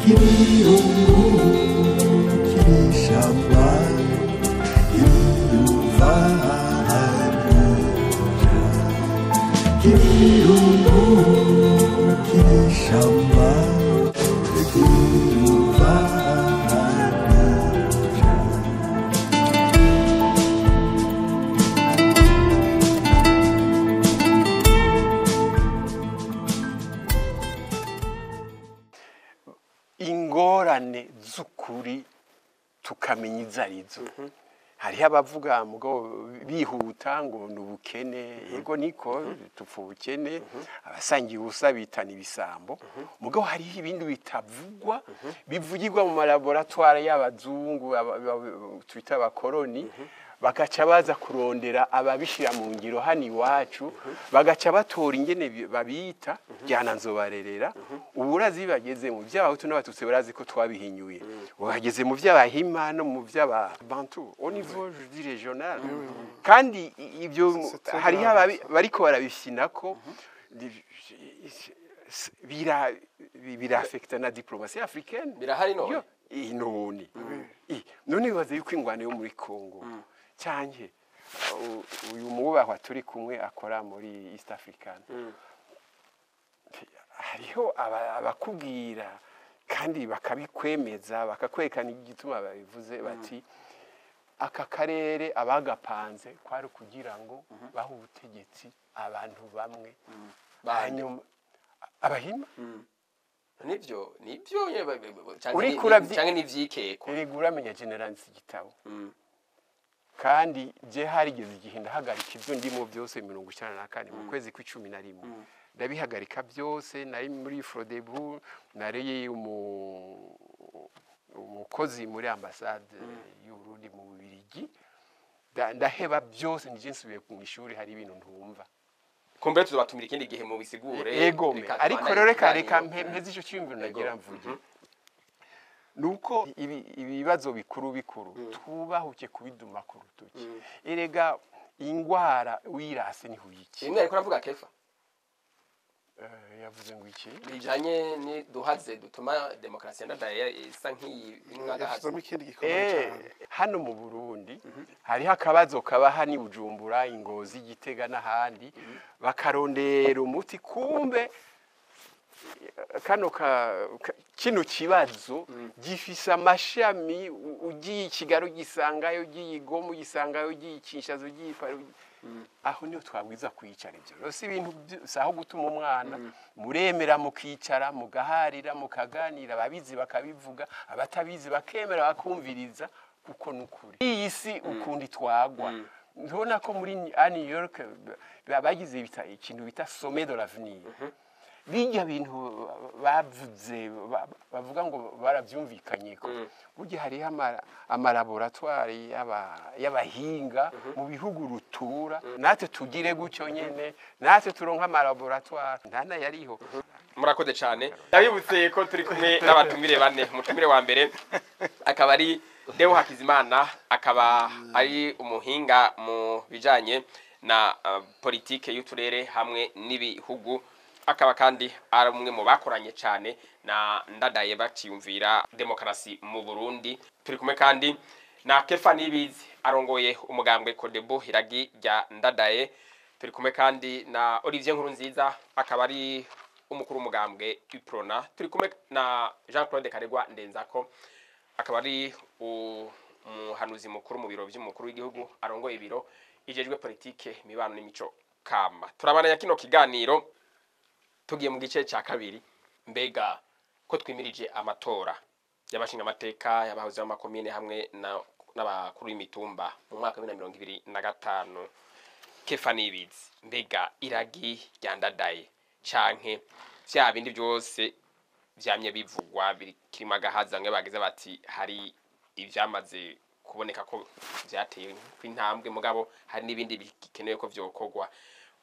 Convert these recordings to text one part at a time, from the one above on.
kirungu kirishamba yuvahanuja kirungu kirishamba yuvahanuja. Ingorane z'ukuri tukamenya izo arizo. Hariho abavuga mugo bihuta ngo n'ubukene, yego niko tupfa ubukene, abasangiye ubusa bitana ibisambo. Mugo hariho ibindi bitavugwa bivugirwa mu malaboratoire y'abazungu twita abakoroni, bagaca baza kurondera ababishira mu ngiro hano iwacu, bagaca batora ingene babita ryana nzobarerera. Uburazi bageze mu by'abahutu n'abatutsi barazi ko twabihinyuye, bageze mu by'abahima no mu by'ababantu au niveau je dis régional. Kandi ibyo hariho bariko barabishinako birafekta na diplomatie africaine. Birahari no none bibaze yuko ingwane yo muri Congo cyanke uyu mubahwa turi kumwe akora muri East African, hariho abakubwira kandi bakabikwemeza bakakwekana igituma babivuze bati aka karere abagapanze kwari kugira ngo baho ubutegetsi abantu bamwe hanyuma abahima nivyo canke nivyikeko urigura menya generansi igitabo. Kandi je harigeze igihe ndahagarika ibyo ndimo byose 94 mu kwezi kwa 11 ndabihagarika byose. Nari muri Frodebu, nari umukozi muri ambassade y'u Burundi mu Bubiligi, ndaheba byose nije nsubiye ku ishuri. Hari ibintu ntumva kumbere tuzobatumira ikindi gihe mu bisigure. Yego ariko rero reka mpeze ico cyumviro nagira mvuge nuko ibibazo bikuru tubahuke kubiduma ku rutoki. Erega ingwara wirase ni huyiki. Imwe ariko navuga Kefa yavuze ngo iki bijanye ni duhaze dutuma demokrasi ndadaye isa nk'ingaga hano mu Burundi. Hariho akabazo kaba hani Bujumbura, Ingozi, Gitega n'ahandi, bakarondera umuti kumbe kano kino kibazo gifise amashami. Ugiye Kigali gisangayo, ugiye Igoma gisangayo, ugiye Kinshasa, ugiye Paris. Aho niyo twabwiza kwicara ibyo rose ibintu saho gutuma umwana muremera mukicara mugaharira mukaganira, ababizi bakabivuga, abatabizi bakemera bakumviriza, kuko nukuri iyi si ukundi twagwa. Ndabona ko muri New York bagize ikintu bita sommet de l'avenir. Bijya bintu bavuze bavuga ngo barabyumvikanye ko burya hari amalaboratoire y'abahinga mu bihugu rutura. Natwe tugire gutyo nyene, natwe turonka amalaboratoire ndana yariho. Murakoze cyane. Ndabibutse ko turi kumwe n'abatumire bane. Umutumire wa mbere akaba ari Deo Hakizimana, akaba ari umuhinga mu bijanye na politike y'uturere hamwe n'ibihugu, akaba kandi ari umwe mu bakoranye cyane na Ndadaye baciyumvira demokrasi mu Burundi. Turi kumwe kandi na Kefa Nibizi arongoye umugambwe Codebu Iragi rya Ndadaye. Turi kumwe kandi na Olivier Nkurunziza akaba ari umukuru umugambwe Uprona. Turi kumwe na Jean-Claude Karegwa Ndenzako akaba ari umuhanuzi mukuru mu biro by'umukuru w'igihugu, arongoye ibiro ijejwe politike mibano n'imico kama. Turabana kino kiganiro tugiye mu gice cya kabiri. Mbega ko twimirije amatora y'abashinga amateka y'abahoze b'amakomine hamwe n'abakuru b'imitumba mu mwaka wa 2025, Kefa Nibizi, mbega iragi rya Ndadaye canke vya bindi byose vyamye bivugwa birikirima gahaza nge bagize bati hari ivyamaze kuboneka ko vyateye kw'intambwe, mugabo hari n'ibindi bikenewe ko vyokorwa.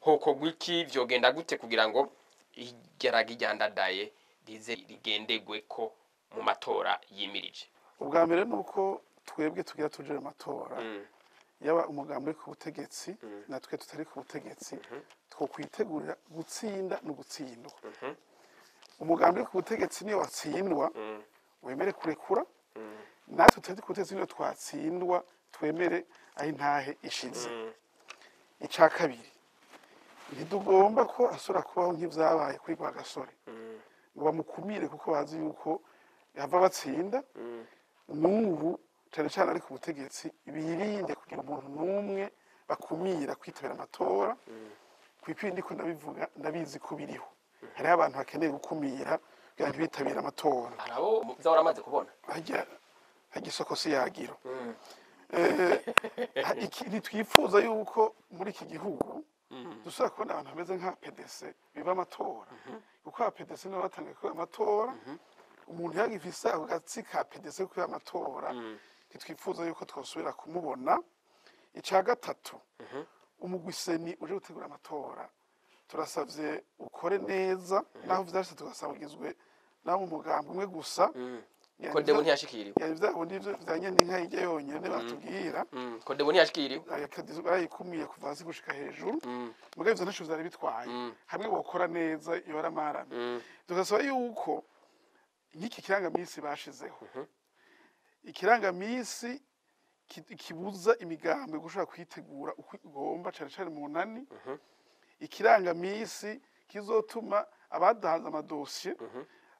Hoko gwiki vyogenda gute kugira ngo igeragi rya Ndadaye rize rigendegwe ko mu matora yimirije? Ubwa mbere nuko twebwe tugira tuje mu matora yaba umugambi ku butegetsi natwe tutari ku butegetsi, two kwitegurira gutsinda no gutsindwa. Umugambi ku butegetsi niyo watsindwa wemere kurekura natwe tutari ku butegetsi niyo twatsindwa twemere aho intahe ishize icya kabiri ntitugomba ko asubira kubaho nk'ibyabaye kuri Rwagasore ngo bamukumire kuko bazi yuko yava batsinda n'ubu cyane cyane ari ku butegetsi birinde kugira umuntu n'umwe bakumira kwitabira amatora kwikwiye ndiko ndabivuga ndabizi ko biriho hariho abantu bakeneye gukumira kugira ngo bitabire amatora hari abo muzahora amaze kubona hajya isoko si yagiro ntitwifuza yuko muri iki gihugu dushobora kubona abantu bameze nka PDC biba amatora kuko aba PDC nibo batangiye kuba amatora umuntu yagifise ako gatsi ka PDC kuba amatora ntitwifuza yuko twasubira kumubona icya gatatu umugwiseni uje gutegura amatora turasavye ukore neza naho vyarse tugasabagizwe naho mu mugambo umwe gusa Kodebo ntiyashikiriwe yani vyabo ndivyo vyanye n'inka ijya yonyene batubwira Kodebo ntiyashikiriwe barayikumiye kuva hasi gushika hejuru mugabe ivyo ntaco vyari bitwaye hamwe bokora neza yora marame tugasaba yuko nk'iki kirangamisi bashizeho ikirangamisi kibuza imigambwe gushobora kwitegura uko igomba cane cane mu nani ikirangamisi kizotuma abadahanze amadosiye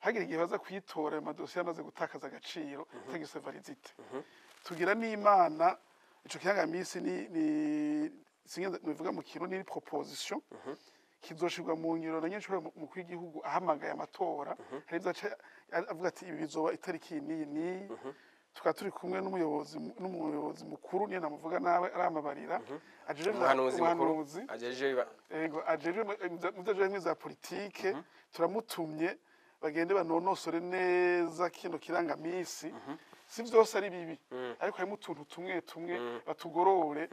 hagira igihe baza kwitora ayo madosiye amaze gutakaza agaciro tagise validite tugira n'Imana ico kirangamisi singenza bivuga mu kirundi ni proposition kizoshirwa mu ngiro na nyinshi mu kwigihugu ahamagaye amatora hari byaca avuga ati ibi bizoba itariki ni tukaba turi kumwe n'umuyobozi mukuru niyo namuvuga nawe aramabarira ajeje umuhanuzi ajeje mu za politike turamutumye bagende banonosore neza kino kirangamisi si vyose ari bibi ariko harimo utuntu tumwe batugorore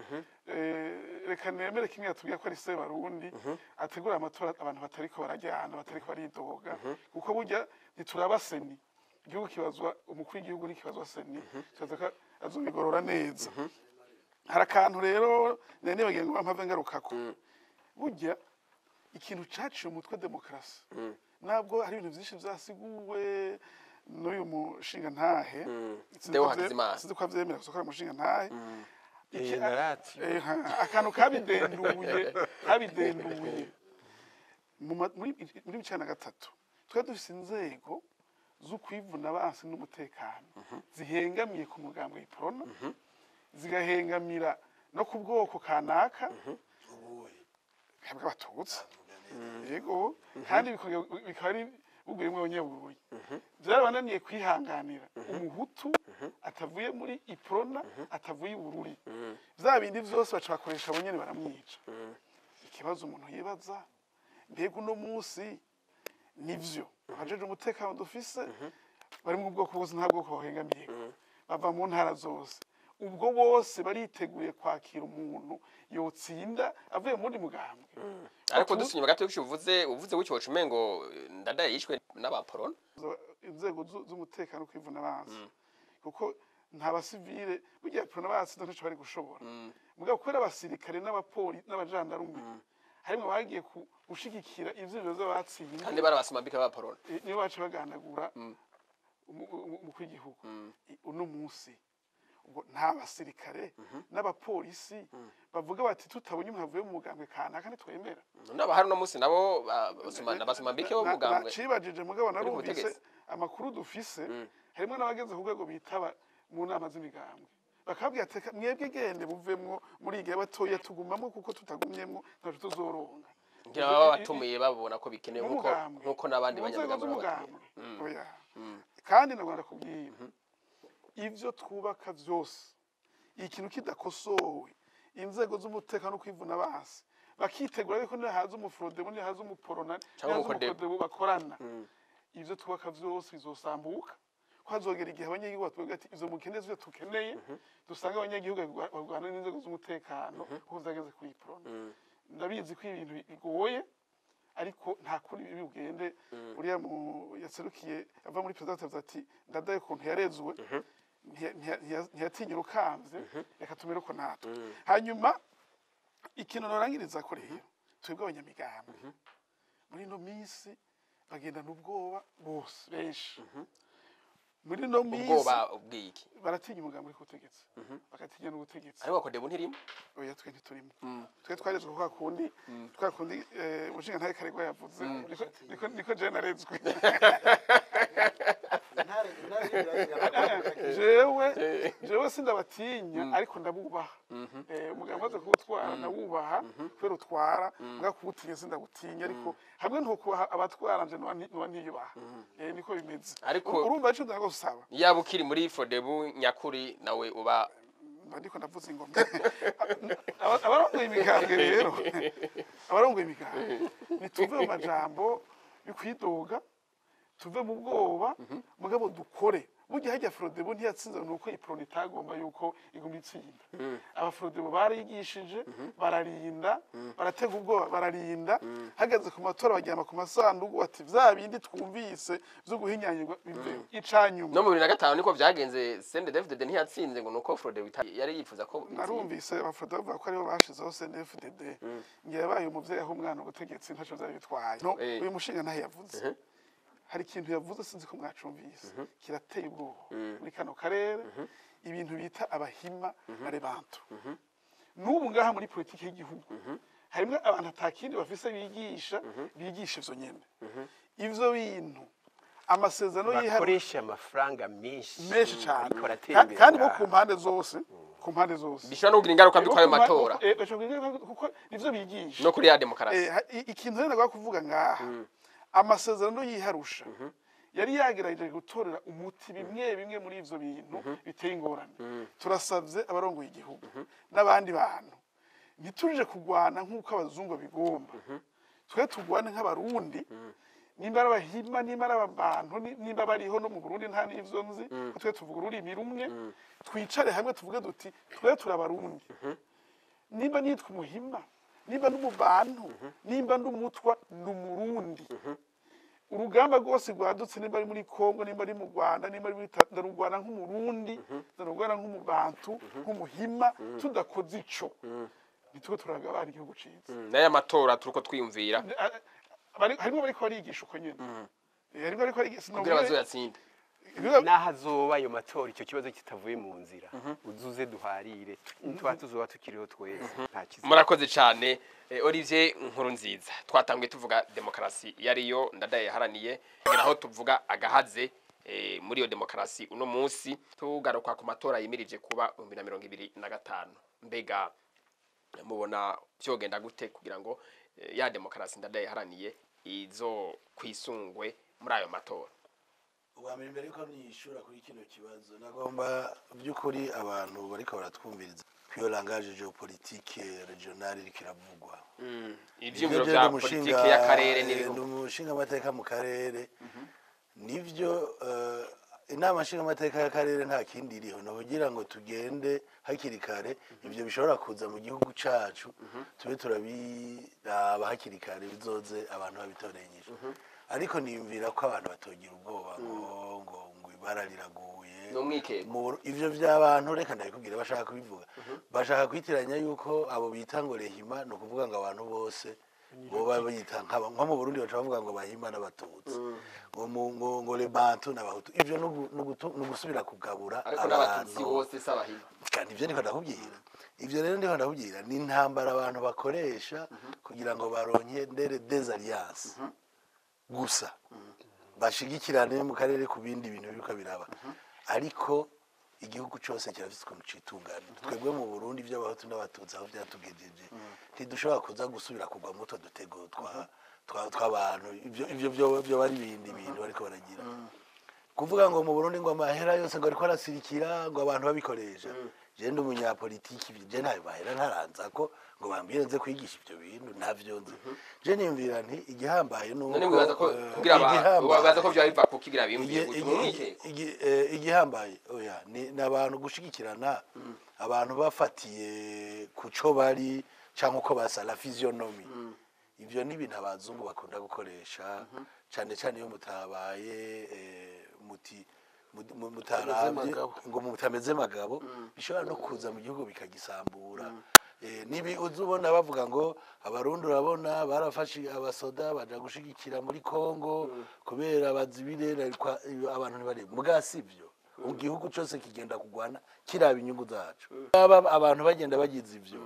reka nemere kimwe yatubwiye ko ari se barundi ategura amatora abantu batariko barajyana batariko baridoga kuko burya ntiturabaseni igihugu kibazwa umukuru w'igihugu n'ikibazwa seni cyazaka azobigorora neza hari akantu rero nene bagiye ngo mpave ngarukako burya ikintu caciye umutwe demokarasi nabwo hari ibintu byinshi byasiguwe n'uyu mushinga ntahe sinzi ko avyemera gusokora mushinga ntahe akantu kabidenduye muri bicana gatatu twari dufise inzego z'ukwivuna abansi n'umutekano zihengamiye ku mugambo w'iprona zigahengamira no ku bwoko kanaka bw'abatutsi yego kandi bikaba ari bugwemwe abanyaburuyi byarabananiye kwihanganira umuhutu atavuye muri iprona atavuye ubururi bya bindi byose bacakoresha abonyene baramwica ikibazo umuntu yibaza mbega uno munsi nivyo abajeje umutekano dufise bari mu bwoko bwose nta bwoko bahengamiye bava mu ntara zose ubwo bose bariteguye kwakira umuntu yotsinda avuye muri mugambwe ariko dusinyuma gato uvuze w'icyo cumengo ndadaye yishwe n'abaporona inzego z'umutekano kwivuna abansi kuko nta basivile burya porona basi ntaco bari gushobora mugabo kwera abasirikare n'abapolisi n'abajandarume harimo bagiye gushigikira ivyo bibazo batsinda kandi barabasumambika b'abaporona niyo baca bagandagura mu kwigihugu uno munsi ubwo nta basirikare n'abapolisi bavuga bati tutabonye umwavuye mu mugambwe kanaka ntitwemera ndaba hari no munsi nabo basumambike bo mugambwe cibajije mugabo narumvise amakuru dufise harimo n'abageze ku rwego bitaba mu nama z'imigambwe bakabwira ati mwebwe gende buvemwo muri igihe batoya tugumamwo kuko tutagumyemwo ntaco tuzoronka ngira baba batumiye babona ko bikenewe nkuko nabandi banyamigambwe kandi nagomba kubwira ivyo twubaka vyose ikintu kidakosowe inzego z'umutekano kwivuna basi bakitegura ariko niyo haza umufrode niyo haza umuporona niyo haza umukodebo bakorana ivyo twubaka vyose bizosambuka kwazogera igihe abanyagihugu batubwira ati izo mukeneye ivyo tukeneye dusanga abanyagihugu barwana n'inzego z'umutekano kuko zageze kuri porona ndabizi ko ibintu bigoye ariko nta kuri bibi ugende uriya yaserukiye ava muri president ati ndadaye ukuntu yarezwe ntiyatinya urukamvye reka tumere uko natwe hanyuma ikintu norangiriza ko rero twebwe abanyamigambwe muri ino minsi bagendana ubwoba bose benshi muri no minsi ubwoba ubwiki baratinya umugambi uri kutegetse bakatinya n'ubutegetsi ariko Kodebu ntirimo oya twe ntiturimo twe twarezwe kwa kundi umushinga ntare karegwa yavuze niko je narezwe jewe sindabatinya ariko ndabubaha umugambi waje kuwutwara ndawubaha kubera utwara mbwa kuwutinya sindabutinya ariko hamwe ntuko abatwara nje nuba ntiyubaha niko bimeze urumva ico ndagusaba yaba ukiri muri Kodebu nyakuri nawe uba ndiko ndavuza ingoma abarongoye imigambwe rero abarongoye imigambwe nituve mu majambo bikwidoga tuve mu bwoba mugabo dukore burya hajya Frodebu ntiyatsinze nuko iproni itagomba yuko iguma itsinda aba Frodebu barigishije bararinda baratega ubwoba bararinda hagaze ku matora baryama ku masandugu ati vya bindi twumvise byo guhinyanyirwa icanyuma no mu 2005 niko vyagenze CNDD-FDD ntiyatsinze ngo nuko Frodebu yari yifuza ko narumvise aba Frodebu bavuga ko aribo bashizeho CNDD-FDD ngiye yabaye umuvyeyi aho umwana ubutegetsi ntaco vyari bitwaye no uyu mushinga ntahe yavuze hari ikintu yavuze sinzi ko mwacumvise kirateye ubwoba muri kano karere ibintu bita abahima barebantu n'ubu ngaha muri politiki y'igihugu harimwe abantu atakindi bafise bigisha ivyo nyene ivyo bintu amasezerano bakoresha amafaranga menshi cyane kandi bo ku mpande zose bishobora no kugira ingaruka mbi kwayo matora kuko ivyo bigisha no kuri ya demokarasi ikintu rero nagwa kuvuga ngaha amasezerano yiharusha yari yagerageje gutorera umuti bimwe muri ivyo bintu biteye ingorane turasavye abarongoye igihugu n'abandi bantu ntiturije kugwana nk'uko abazungu bigomba twe tugwane nk'abarundi nimba abahima nimba abantu nimba bariho no mu Burundi nta n'ivyo nzi twe tuvuga ururimi rumwe twicare hamwe tuvuge duti twe turabarundi nimba nitwa umuhima nimba n'umubantu nimba ndumutwa n'umurundi urugamba rwose rwadutse nimba ari muri Kongo nimba ari mu Rwanda nimba ari muri Rwanda nk'umurundi Rwanda nk'umubantu nk'umuhima tudakoze ico nitwe turagabana igihugu ciza n'aya matora turuko twiyumvira harimo bariko barigisha uko nyene harimo bariko barigisha kugira bazoyatsinda nahazoba ayo matora icyo kibazo kitavuye mu nzira uzuze duharire tuzoba tukiriho twese murakoze cyane Olivier Nkurunziza twatangiye tuvuga demokarasi yariyo ndadaye haraniye kugira aho tuvuga agahaze muri iyo demokarasi uno munsi tugaruka ku matora yimirije kuba 2025 mbega mubona byogenda gute kugira ngo ya demokarasi ndadaye haraniye izo kwisungwe muri ayo matora ubwambere mbere yuko nishura kuri kino kibazo nagomba by'ukuri abantu bariko baratwumviriza iyo langage geopolitique regionale rikiravugwa ivyumviro vya politike y'akarere n'ibihugu umushinga amateka mu karere nivyo inama nshinga amateka y'akarere nta kindi iriho no kugira ngo tugende hakiri kare ivyo bishobora kuza mu gihugu cacu tube turabiraba hakiri kare bizoze abantu babitorenyije ariko niyumvira ko abantu batogira ubwoba ngo ibara riraguye ivyo vy'abantu reka ndabikubwira bashaka kubivuga bashaka kwitiranya yuko abo bita ngo rehima no kuvuga ngo abantu bose boba bita nko mu Burundi baca bavuga ngo bahima n'abatutsi ngo le bantu n'abahutu ivyo no gusubira kugabura abantu bose sabahima kandi ivyo niko ndakubwira ivyo rero ndiko ndakubwira ni intambara abantu bakoresha kugira ngo baronke des alliances gusa bashigikirane mu karere ku bindi bintu biriko biraba ariko igihugu cyose kirafite ukuntu citunganira twebwe mu Burundi by'abahutu n'abatutsi aho byatugejeje ntidushobora kuza gusubira kugwa muto dutego tw'abantu ivyo byo bari ibindi bintu bariko baragira kuvuga ngo mu Burundi ngo amahera yose ngo ariko arasirikira ngo abantu babikoresha je ndi umunyapolitiki je ntayo bahera ntaranza ko ngo bambire nze kwigisha ivyo bintu ntavyo nzi je niyumvira nti igihambaye nuko none mwibaza ko kugira baza ko byo biva kukigira bimviye gutumwike igihambaye oya ni nabantu gushigikirana abantu bafatiye kuco bari cyangwa uko basa la physionomie ivyo ni ibintu abazungu bakunda gukoresha cyane cyane iyo mutabaye mutarabye ngo mutameze magabo bishobora no kuza mu gihugu bikagisambura nibi uzubona bavuga ngo abarundi urabona barafashe abasoda baja gushigikira muri Kongo kubera bazibire abantu ntibari muga sivyo igihugu cyose kigenda kugwana kiraba inyungu zacu abantu bagenda bagize ivyo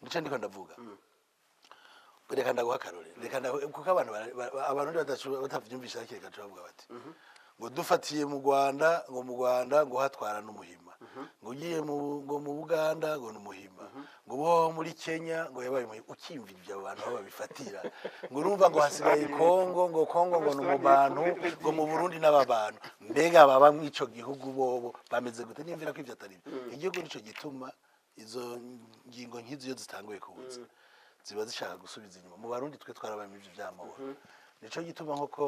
nico ndiko ndavuga reka ndaguha karore kuko abantu batavyumvisha hakiri gato bavuga bati ngo dufatiye mu Rwanda ngo hatwara n'umuhima ngo ugiye mu Buganda ngo n'umuhima ngo bo muri Kenya ngo yabaye umuhima ukimvira ibyo abantu aho babifatira ngo urumva ngo hasigaye Kongo ngo n'umubantu ngo mu Burundi n'ababantu mbega baba mwico gihugu bobo bameze gute nimvira ko ivyo atari igihugu nico gituma izo ngingo nk'izo zitanguye kubuza ziba zishaka gusubiza inyuma mu Barundi twe twarabaye ivyo vyamahoro nico gituma nk'uko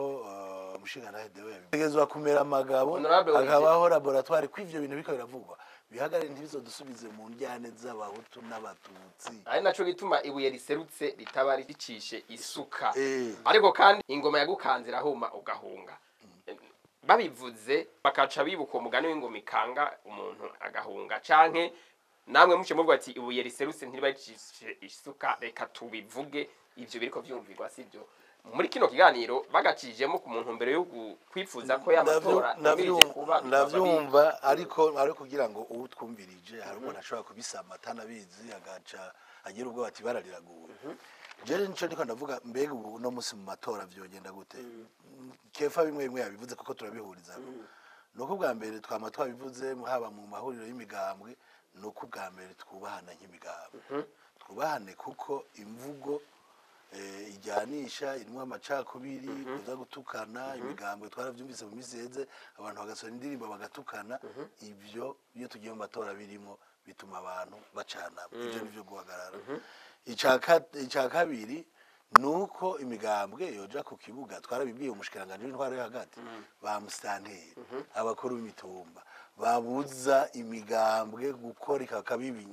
mushinga na Hedewe yabitegezwa kumera amagabo akabaho laboratoire kw'ivyo bintu biko biravugwa bihagarare ntibizodusubize mu njyane z'abahutu n'abatutsi ari naco gituma ibuye riserutse ritaba ricishe isuka ariko kandi ingoma yagukanze irahuma ugahunga babivuze bakaca bibuka umugani w'ingoma ikanga umuntu agahunga canke namwe muce muvuga ati ibuye riserutse ntiriba ricishe isuka reka tubivuge ivyo biriko vyumvirwa sivyo muri kino kiganiro bagacijemo ku muntu mbere yo kwifuza ko yamatora ndavyumva ariko kugira ngo utwumvirije harimo nashobora kubisama atanabizi agaca agira ubwo bati barariraguwe jere nico ndiko ndavuga mbega ubu no musi mu matora vyogenda gute kefa bimwe yabivuze kuko turabihuriza nuko bwa mbere twama twabivuze haba mu mahuriro y'imigambwe nuko bwa mbere twubahana nk'imigambwe twubahane kuko imvugo ijyanisha irimo amacakubiri kuza gutukana imigambwe twaravyumvise mu miseze abantu bagasora indirimbo bagatukana ivyo iyo tugiye mu matora birimo bituma abantu bacana ivyo nivyo guhagarara icya kabiri nuko imigambwe yoja ku kibuga twarabibwiye umushikiranganje w'intwaro yo hagati ba musitanteri abakuru b'imitumba babuza imigambwe gukora ikakabibi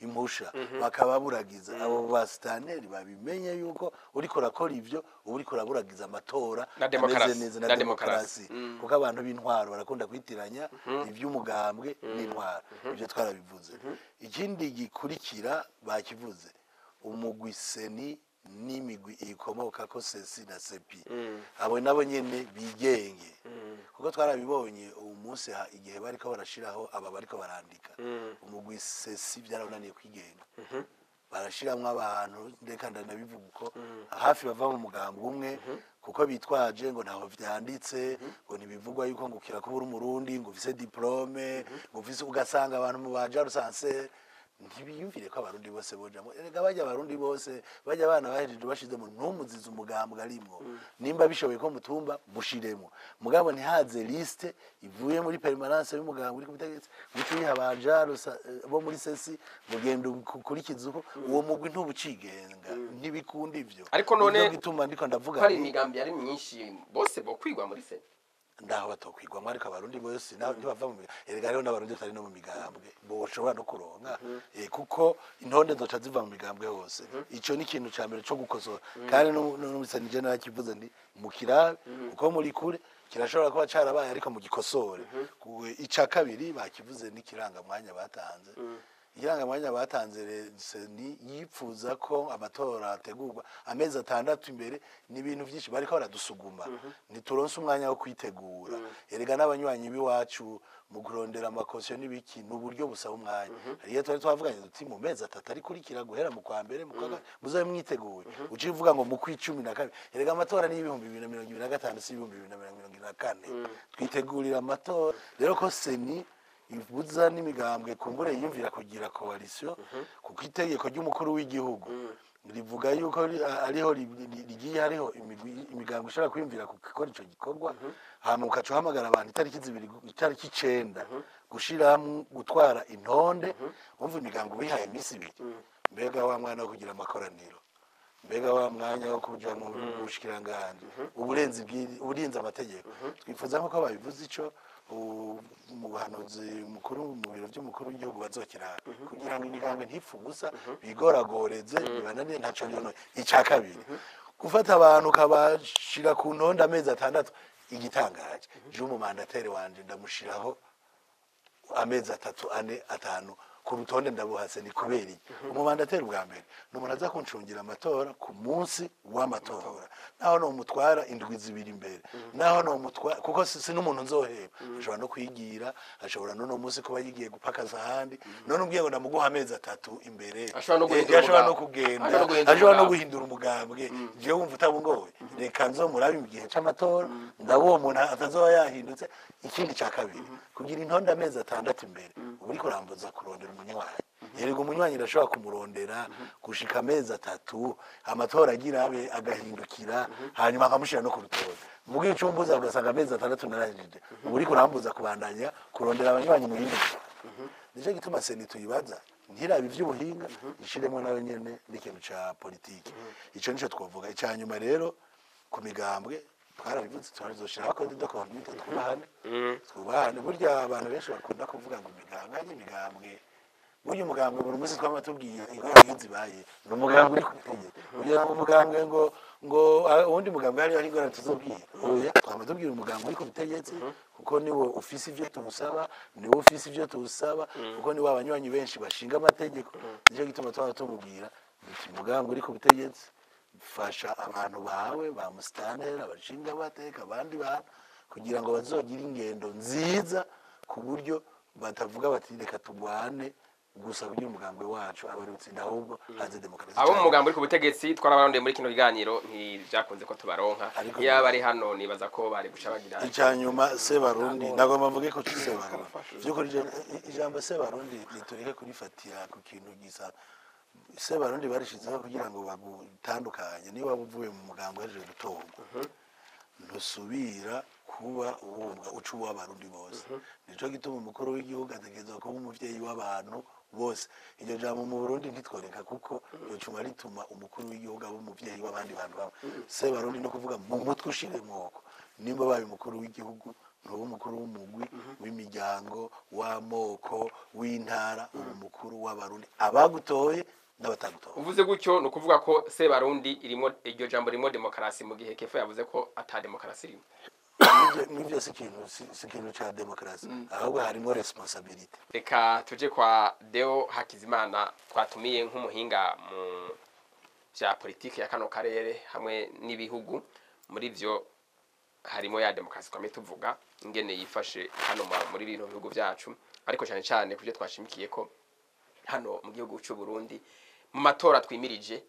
impusha bakababuragiza abo basitanteri babimenye yuko uriko rakora ivyo uriko raburagiza amatora ameze neza na demokarasi kuko abantu b'intwaro barakunda kwitiranya ivy'umugambwe n'intwaro ivyo twarabivuze ikindi gikurikira bakivuze umugwiseni n'imigwi ikomoka ko sesi na sepi abo nabo nyene bigenge kuko twarabibonye uyu munsi igihe bariko barashiraho aba bariko barandika umugwi sesi byarabonaniye kwigenga barashiramwe abantu ndeka ndanabivuga uko hafi bava mu mugambo umwe kuko bitwaje ngo ntaho vyanditse ngo nibivugwa yuko ngukira kubura umurundi ngo ufise diplome ngo ufise ugasanga abantu mu baja rusanse ntibiyumvire ko abarundi bose bojamo erega bajya abarundi bose bajya abana bahejeje bashizemo ntumuziza umugambwe arimwo nimba bishoboye ko mutumba mushiremo mugabo ntihaze liste ivuye muri permanence y'umugambwe uri kubitegetse gucuye habanja bo muri sesi mugenda kurikiza uko uwo mugwi ntubucigenga ntibikunda ivyo ariko none gituma ndiko ndavuga hari imigambi yari myinshi bose bo kwigwa muri sesi ndaho batokwigwa ariko abarundi bose ntibava mu erega rero n'abarundi batari no mu migambwe boshobora no kuronka kuko intonde zoca ziva mu migambwe hose ico ni ikintu ca mbere co gukosora kandi n'umusanije narakivuze ndi mukirabe uko muri kure kirashobora kuba carabaye ariko mu gikosore ica kabiri bakivuze n'ikiranga mwanya batanze iranga mwanya batanze ni yipfuza ko amatora ategurwa amezi 6 imbere ni ibintu byinshi bariko baradusuguma nituronse umwanya wo kwitegura erega n'abanywanyi biwacu mu kurondera amakosiyo n'ibiki n'uburyo busaba umwanya ariyo twari twavuganye duti mu mezi 3 ari kurikira guhera mu kwa mbere mu kwa muzaye mwiteguye ucivuga ngo mu kwicumi na kabiri erega amatora ni 2025 si 2024 twitegurira amatora rero ko seni ivuza n'imigambwe kumbure yumvira kugira coalition kuko itegeko ry'umukuru w'igihugu rivuga yuko ariho rigiye hariho imigambwe ishobora kwiyumvira gukora ico gikorwa hama ukaca uhamagara abantu itariki 9 gushira gutwara intonde umva imigambwe bihaye imisi 2 mbega wa mwana wo kugira amakoraniro mbega wa mwanya wo kuja mu bushikiranganje uburenzi amategeko twifuza nko babivuze ico umuhanuzi mukuru mu biro by'umukuru w'igihugu bazokira kugira ngo imigambwe ntifugusa bigoragoreze bibanane ntaco yono ica kabiri gufata abantu kabashira ku ntonda amezi 6 igitangaje je mu mandateri wanje ndamushiraho amezi 3 4 5 ku rutonde ndabuhase ni kubera iki umumandateri bwa mbere ni umuntu aza kuncungira amatora ku munsi w'amatora naho no mutwara indwi zibiri imbere naho no mutwara kuko si n'umuntu nzoheba ashobora no kwigira ashobora no munsi kuba yigiye gupakaza ahandi none ubwiye ngo ndamuguha amezi 3 imbere ashobora no kugenda ashobora no guhindura umugambwe je wumva utabungoye reka nzomurabe mu gihe c'amatora ndabo umuntu atazoba yahindutse ikindi ca kabiri kugira intonde amezi 6 imbere uri kurambuza kurondera umunywanyi yerego umunywanyi ndashobora kumurondera gushika amezi 3 amatora agira abe agahindukira hanyuma akamushira no ku rutonde mugihe icumbuza ugasanga amezi 6 narajije uri kurambuza kubandanya kurondera abanywanyi mu yindi nije gituma seni tuyibaza ntirabe ivy'ubuhinga ishiremo nawe nyene n'ikintu ca politiki ico nico twovuga icyanyuma rero ku migambwe twarabivuze turazoshira ko dokomite twubahane burya abantu benshi bakunda kuvuga ngo imigambwe burya umugambwe buri munsi twamatubwiye ingorane zibaye ni umugambwe uri kutegeka burya umugambwe ngo uwundi mugambwe hari ingorane tuzobwira oya twamatubwira umugambwe uri kutegetse kuko niwo ufise ivyo tumusaba niwo ufise ivyo tumusaba kuko niwo abanywanyi benshi bashinga amategeko nico gituma twatumubwira ati umugambwe uri kutegetse fasha abantu bawe ba mustanera abashinga bateka abandi bantu kugira ngo bazogire ingendo nziza ku buryo batavuga bati reka tugwane gusa kugira umugambwe wacu abarutsinda ahubwo haze demokarasi abo mu mugambwe ku butegetsi twarabarondeye muri kino kiganiro ntibyakunze ko tubaronka yaba ari hano nibaza ko bari guca bagira icyanyuma Sebarundi nagomba mvuge ko Sebarundi byuko ijambo Sebarundi litureke kurifatira ku kintu gisa Sebarundi barishizeho kugira ngo bagutandukanye niba uvuye mu mugambwe aje gutorwa ntusubira kuba uca w'abarundi bose nico gituma umukuru w'igihugu ategerezwa kuba umuvyeyi w'abantu bose iryo jambo mu Burundi ntitworeka kuko yocuma rituma umukuru w'igihugu aba umuvyeyi w'abandi bantu babo Sebarundi no kuvuga mu mutwe ushire mwoko nimba baye umukuru w'igihugu n'uwo mukuru w'umugwi w'imiryango w'amoko w'intara umukuru w'abarundi abagutoye n'abatagutoye uvuze gutyo no kuvuga ko Sebarundi irimo iryo jambo ririmo demokarasi mu gihe Kefa yavuze ko ata demokarasi irimo nivyo si ikintu ca demokarasi ahubwo harimo responsabilité reka tuje kwa Deo Hakizimana twatumiye nk'umuhinga mu bya politiki ya kano karere hamwe n'ibihugu muri vyo harimo ya demokarasi kwame tuvuga ingene yifashe hano muri bino bihugu byacu ariko cyane cyane kuje twashimikiye ko hano mu gihugu cy'u Burundi mu matora twimirije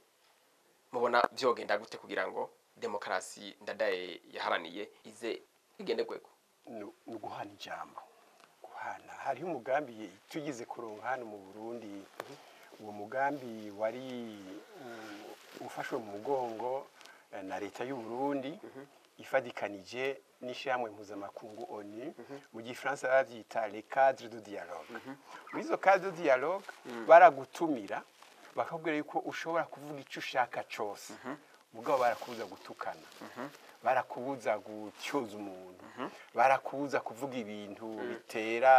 mubona byogenda gute kugira ngo demokarasi ndadaye yaharaniye ize igende kweko guhana ijambo guhana hari umugambi tugize kuronka hano mu Burundi uwo mugambi wari ufashwe mu mugongo na leta y'u Burundi ifadikanije n'ishyamwe mpuzamakungu ONU mu gifaransa bavyita les cadres de dialogue muri izo cadres de dialogue baragutumira bakabwira yuko ushobora kuvuga icyo ushaka cyose mugabo barakubuza gutukana barakubuza gutyoza umuntu barakubuza kuvuga ibintu bitera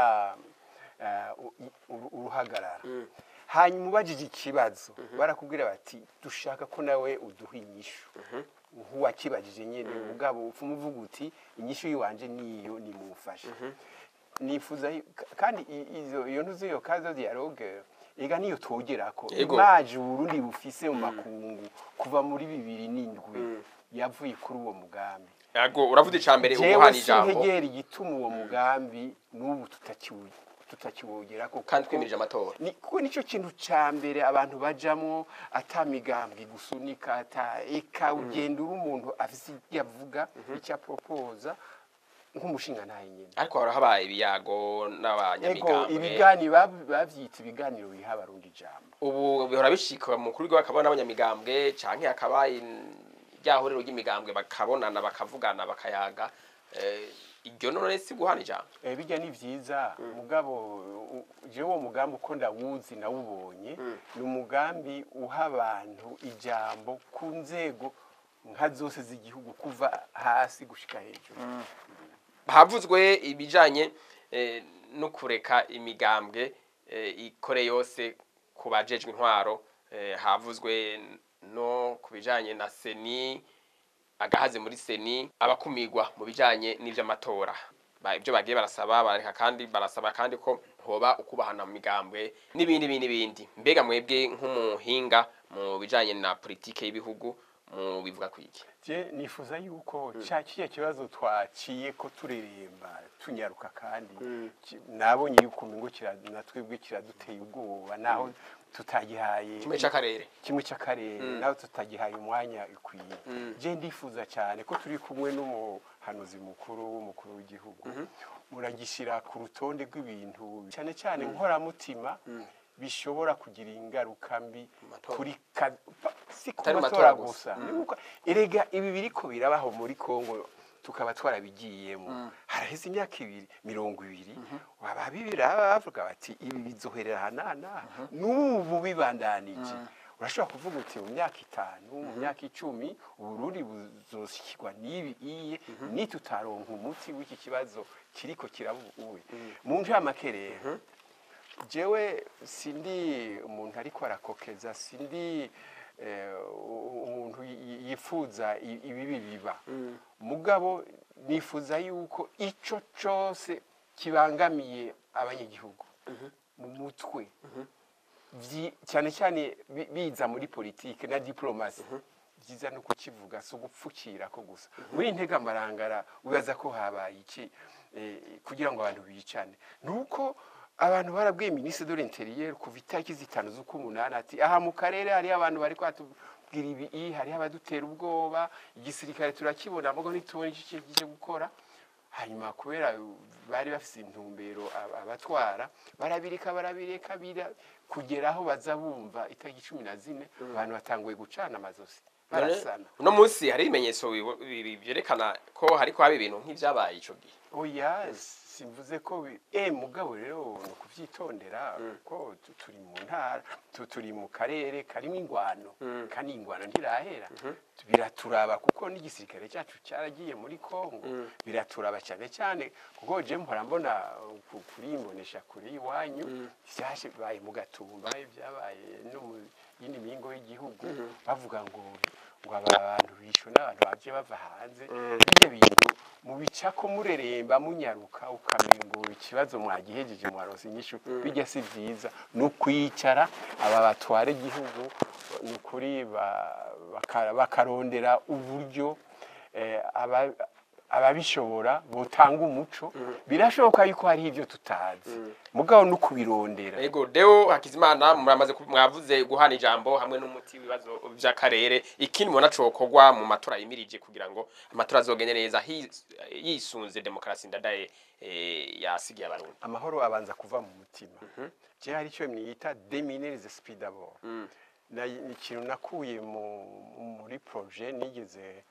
uruhagarara hanyuma ubajije ikibazo barakubwira bati dushaka ko nawe uduha inyishu wakibajije nyene mugabo upfumuvuga uti inyishu yiwanje niyo nimufashe nifuza kandi iyo ntuzi yo kaza dialogue ega niyo twogerako imaje Burundi bufise mu makungu kuva muri 2007 yavuye kuri uwo mugambi yago uravuze icambere ubuhana ijambo hegeri gituma uwo mugambi n'ubu tutakiwogerako kandi twimirije amatora kuko nico kintu cambere abantu bajamwo atamigambwe gusunika eka ugenda uri umuntu afise yavuga icya proposa nk'umushinga ntaye nyene ariko harabaye ibiyago n'abanyamigambwe ibigani bavyita ibiganiro biha abarundi ijambo ubu bihora bishika mu kuri rw'akabona n'abanyamigambwe canke akabaye ryahorero ry'imigambwe bakabonana bakavugana bakayaga iryo none si guhana ijambo bijya ni vyiza mugabo je wo mugambi uko ndawuzi nawubonye ni umugambi uha abantu ijambo ku nzego nka zose z'igihugu kuva hasi gushika hejuru havuzwe ibijanye no kureka imigambwe ikore yose kubajejwe intwaro havuzwe no kubijanye na seni agahaze muri seni abakumigwa mu bijanye n'ivy'amatora ibyo bagiye barasaba bareka kandi barasaba kandi ko hoba ukubahana mu migambwe n'ibindi mbega mwebwe nk'umuhinga mu bijanye na politike y'ibihugu mu bivuga kwiki je nifuza yuko cyakiye kibazo twaciye ko tureremba tunyaruka kandi nabonye yuko mingo natwebwe kiraduteye ubwoba naho tutagihaye kimwe cy'akarere naho tutagihaye umwanya ukwiye je ndifuza cyane ko turi kumwe n'umuhanuzi mukuru w'igihugu muragishira ku rutonde rw'ibintu cyane cyane nkoramutima bishobora kugira ingaruka mbi kuri si ku matora gusa erega ibi biriko birabaho muri Kongo tukaba twarabigiyemo haraheze imyaka 20 wababibira bavuga bati ibi bizoherera hanana n'ubu bibandanije urashobora kuvuga uti mu myaka 5 mu myaka 10 Uburundi buzoshikirwa n'ibi iye nitutaronka umuti w'iki kibazo kiriko kirabuye mu njamakerere jewe sindi umuntu ariko arakokeza sindi umuntu yifuza ibibi biba mugabo nifuza yuko ico cose kibangamiye abanyagihugu mu mutwe cyane cyane biza muri politike na diplomasi byiza no kukivuga so gupfukira ko gusa muri intega marangara ubaza ko habaye iki kugira ngo abantu bicane nuko abantu barabwiye ministre de l'intérieur kuva itariki 5 z'ukumunana ati aha mu karere hari abantu bari kwatubwira ibi hari abadutera ubwoba igisirikare turakibona mugo nitubona iki kije gukora hanyuma kubera bari bafise intumbero abatwara barabireka kugeraho baza bumva itariki 14 abantu batanguye gucana amazosi barasana uno munsi hari ibimenyetso byerekana ko hariko haba ibintu nk'ivyabaye ico gihe oya simvuze ko mugabo rero no kuvyitondera ko turi mu ntara turi mu karere karimo ingwano kandi ingwano ntirahera biraturaba kuko n'igisirikare cyacu cyaragiye muri Kongo biraturaba cyane kuko je mpora mbona kuri imbonesha kuri iwanyu cyashe baye mu Gatumba byabaye no mu yindi mingo y'igihugu bavuga ngo abantu bisho n'abantu baje bava hanze bijye bintu mu bicako mureremba munyaruka ukamengo ikibazo mwagihejeje mwarose inyishu bijya si byiza no kwicara aba batware igihugu n'ukuri bakarondera uburyo ababishobora botanga umuco birashoboka yuko hari ivyo tutazi mugabo no kubirondera yego Deo Hakizimana muramaze mwavuze guhana ijambo hamwe n'umuti wibazo by'akarere ikindi mubona cokogwa mu matora yimirije kugira ngo amatora azogende neza yisunze demokrasi ndadaye yasigiye abarundi amahoro abanza kuva mu mutima je hari cyo mwita déminer les esprits d'abord na ikintu nakuye muri projet nigeze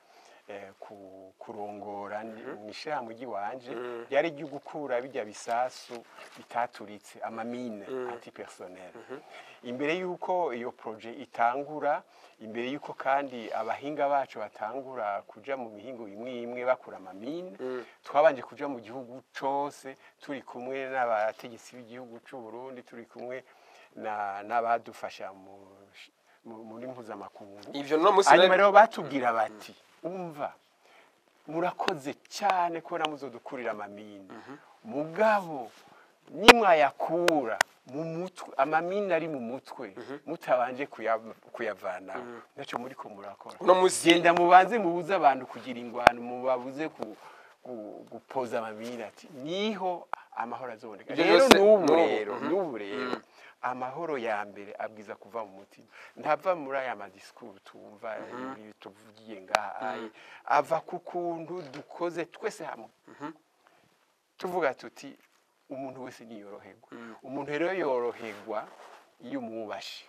kurongora nisha mugi wanje yari ryo gukura bijya bisasu bitaturitse amamine antipersonnel imbere yuko iyo projet itangura imbere yuko kandi abahinga bacu batangura kuja mu mihingo imwe bakura amamine twabanje kuja mu gihugu cose turi kumwe n'abategetsi b'igihugu cy'u Burundi turi kumwe n'abadufasha muri mpuzamakungu ivyo no musi rero batubwira bati umva murakoze cyane ko namuzodukurira amamine mugabo nimwa yakura mu mutwe amamine ari mu mutwe mutabanje kuyavana naco muri ko murakora no musi genda mubanze mubuza abantu kugira ingwano mubabuze gupoza amamine ati niho amahoro azoboneka rero n'ubu rero amahoro ya mbere abwiza kuva mu mutima ntava muri aya madiscours tumva tuvugiye ngaha ava ku kuntu dukoze twese hamwe tuvuga tuti umuntu wese niyoroherwa umuntu rero yoroherwa iyo umwubashe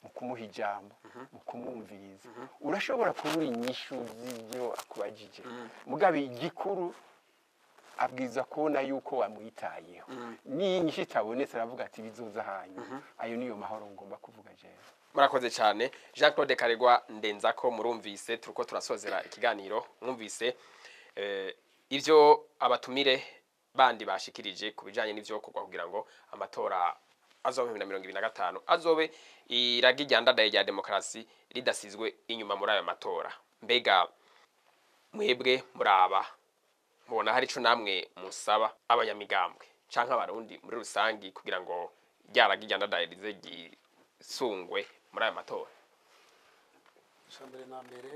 mu kumuha ijambo mu kumwumviriza urashobora kubura inyishu z'ibyo akubajije mugabe igikuru abwiza kubona yuko wamwitayeho ni nyinshi tabonetse aravuga ati bizoza hanyu ayo niyo mahoro ngomba kuvuga je murakoze cyane Jean Claude Karegwa ndenzako murumvise turuko turasozera ikiganiro mwumvise ivyo abatumire bandi bashikirije kubijanye n'ivyo kugwa kugira ngo amatora azobe 2025 azobe iragijyandadaye rya demokrasi ridasizwe inyuma muri ayo matora mbega mwebwe muraba mubona hari ico namwe musaba abanyamigambwe canke abarundi muri rusangi kugira ngo ryaragi ryandadahirize gisungwe muri aya matora? Shambere na mbere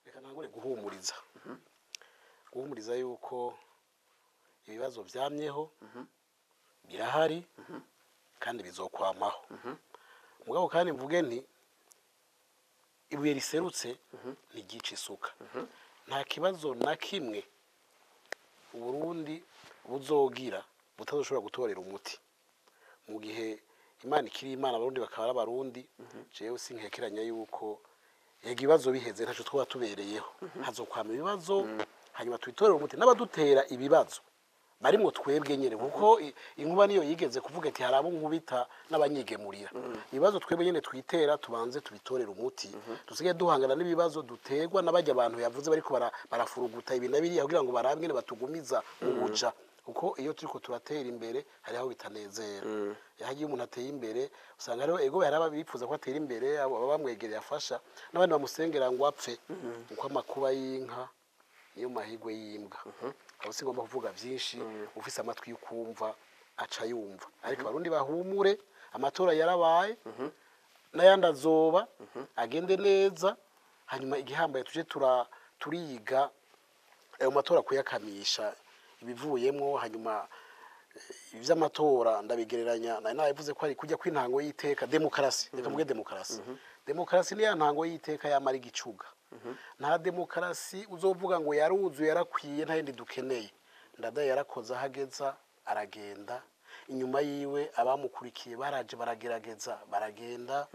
reka nangure guhumuriza guhumuriza yuko ibibazo vyamyeho birahari kandi bizokwamaho mugabo kandi mvuge nti ibuye riserutse ntigica isuka nta kibazo na kimwe Uburundi buzogira butazoshobora gutorera umuti mu gihe Imana ikiri Imana abarundi bakaba abarundi jewe sinkekeranya yuko yego ibibazo biheze ntaco twaba tubereyeho hazokwama ibibazo hanyuma tubitorera umuti n'abadutera ibibazo barimwo twebwe nyene kuko inkuba niyo yigeze kuvuga ati harabo nkubita n'abanyigemurira ibibazo twebwe nyene twitera tubanze tubitorera umuti dusigaye duhangana n'ibibazo dutegwa n'abajya abantu yavuze bariko barafuruguta ibintu biriya kugira ngo barabwe ne batugumiza ubuja kuko iyo turiko turatera imbere hari aho bitanezera yahagiye umuntu ateye imbere usanga rero ego yaraba bifuza ko atera imbere abo bamwegereye afasha n'abandi bamusengera ngo apfe uko amakuba y'inka niyo mahigwe y'imbwa abo singomba kuvuga byinshi ufise amatwi y'ukumva aca yumva ariko abarundi bahumure amatora yarabaye n'ayandi azoba agende neza hanyuma igihambaye tuje turiga ayo matora kuyakamisha ibivuyemo hanyuma ivy'amatora ndabigereranya nabivuze ko ari kujya kwintango y'iteka demokarasi reka mvuge demokarasi ni ya ntango y'iteka yamara igicuga nta demokarasi uzovuga ngo yaruzuye yarakwiye nta yindi dukeneye ndadaye yarakoze ahageza aragenda inyuma yiwe abamukurikiye baraje baragerageza baragenda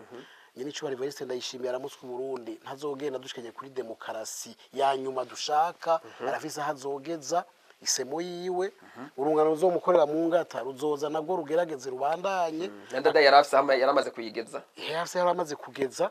nyine cyo Evariste ndayishimiye aramutswe Burundi ntazogenda dushikanye kuri demokarasi ya nyuma dushaka arafise hazogeza isemo yiwe urungano ruzomukorera mu ngata ruzoza nabwo rugerageze rubandanye ndadaye yaramaze kuyigeza yaramaze kugeza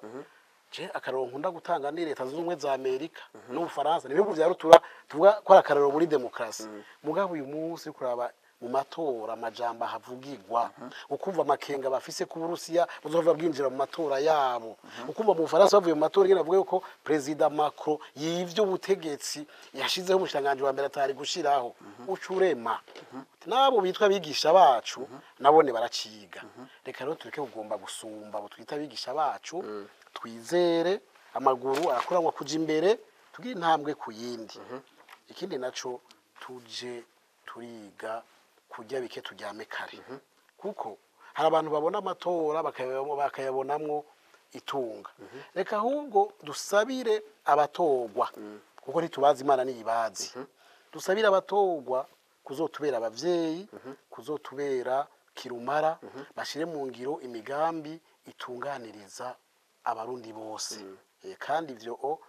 je akarongo nkunda gutanga ni leta z'ubumwe za Amerika n'Ubufaransa nibihugu vya rutura tuvuga ko arakarero muri demokarasi mugabo uyu munsi kuraba mu matora amajambo havugirwa ukumva amakenga bafise ku Burusiya buzova bwinjira mu matora yabo ukumva mu Bufaransa bavuye mu matora ngene bavuga ko president Macron yivyo ubutegetsi yashizeho umushanganje wa mbere atari gushiraho ucurema nabo bitwa bigisha bacu nabone baraciga reka rero tureke kugomba gusumba bo twita bigisha bacu twizere amaguru arakuranwa kuja imbere tugira intambwe ku yindi ikindi naco tuje turiga kujya bike tujyame kare kuko hari abantu babona amatora bakayabonamwo itunga reka ahubwo dusabire abatogwa kuko ntitubazi Imana niyibazi dusabire abatogwa kuzotubera abavyeyi kuzotubera kirumara bashire mu ngiro imigambi itunganiriza abarundi bose kandi ivyo